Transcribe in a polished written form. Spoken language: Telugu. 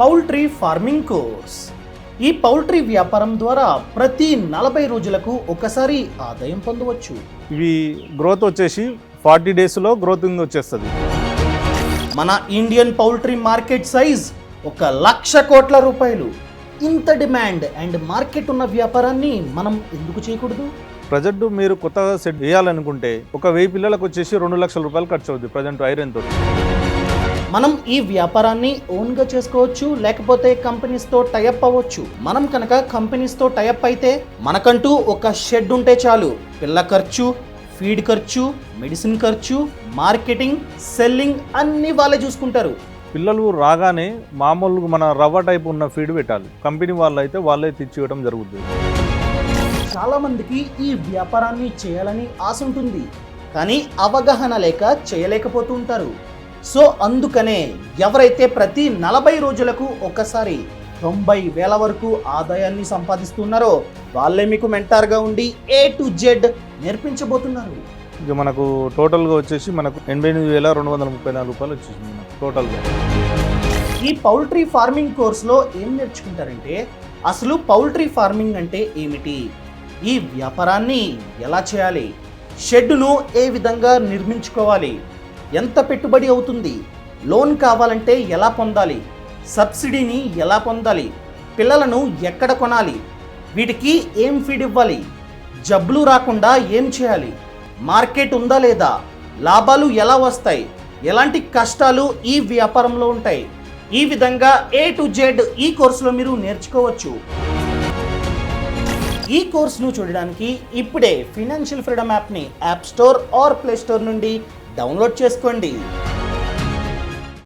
Poultry farming course. ఈ పౌల్ట్రీ వ్యాపారం ద్వారా ప్రతి 40 రోజులకు ఒకసారి ఆదాయం పొందవచ్చు. ఇవి గ్రోత్ వచ్చేసి 40 డేస్లో గ్రోతింగ్ వచ్చేస్తుంది. మన ఇండియన్ పౌల్ట్రీ మార్కెట్ సైజ్ 1,00,000 కోట్ల రూపాయలు. ఇంత డిమాండ్ అండ్ మార్కెట్ ఉన్న వ్యాపారాన్ని మనం ఎందుకు చేయకూడదు? ప్రజెంట్ మీరు కొత్తగా సెట్ వేయాలనుకుంటే ఒక 1000 పిల్లలకు వచ్చేసి 2 లక్షల రూపాయలు ఖర్చు అవుతుంది ప్రజెంట్ ఐరన్ తోటి. మనం ఈ వ్యాపారాన్ని ఓన్గా చేసుకోవచ్చు, లేకపోతే కంపెనీస్తో టైఅప్ అవ్వచ్చు. మనం కనుక కంపెనీస్తో టైఅప్ అయితే మనకంటూ ఒక షెడ్ ఉంటే చాలు. పిల్ల ఖర్చు, ఫీడ్ ఖర్చు, మెడిసిన్ ఖర్చు, మార్కెటింగ్, సెల్లింగ్ అన్నీ వాళ్ళే చూసుకుంటారు. పిల్లలు రాగానే మామూలుగా మన రవ్వ టైప్ ఉన్న ఫీడ్ పెట్టాలి. కంపెనీ వాళ్ళు అయితే వాళ్ళే తెచ్చివ్వడం జరుగుతుంది. చాలామందికి ఈ వ్యాపారాన్ని చేయాలని ఆశ ఉంటుంది, కానీ అవగాహన లేక చేయలేకపోతూ ఉంటారు. సో అందుకనే ఎవరైతే ప్రతి 40 రోజులకు ఒకసారి 90,000 వరకు ఆదాయాన్ని సంపాదిస్తున్నారో వాళ్ళే మీకు మెంటార్గా ఉండి A to Z నేర్పించబోతున్నారు. ఇక మనకు టోటల్గా వచ్చేసి మనకు 88,234 రూపాయలు వచ్చేసింది మనకు టోటల్గా. ఈ పౌల్ట్రీ ఫార్మింగ్ కోర్సులో ఏం నేర్చుకుంటారంటే అసలు పౌల్ట్రీ ఫార్మింగ్ అంటే ఏమిటి, ఈ వ్యాపారాన్ని ఎలా చేయాలి, షెడ్డును ఏ విధంగా నిర్మించుకోవాలి, ఎంత పెట్టుబడి అవుతుంది, లోన్ కావాలంటే ఎలా పొందాలి, సబ్సిడీని ఎలా పొందాలి, పిల్లలను ఎక్కడ కొనాలి, వీటికి ఏం ఫీడ్ ఇవ్వాలి, జబ్బులు రాకుండా ఏం చేయాలి, మార్కెట్ ఉందా లేదా, లాభాలు ఎలా వస్తాయి, ఎలాంటి కష్టాలు ఈ వ్యాపారంలో ఉంటాయి, ఈ విధంగా A to Z ఈ కోర్సులో మీరు నేర్చుకోవచ్చు. ఈ కోర్సును చూడడానికి ఇప్పుడే ఫైనాన్షియల్ ఫ్రీడమ్ యాప్ని app store or play store నుండి డౌన్లోడ్ చేసుకోండి.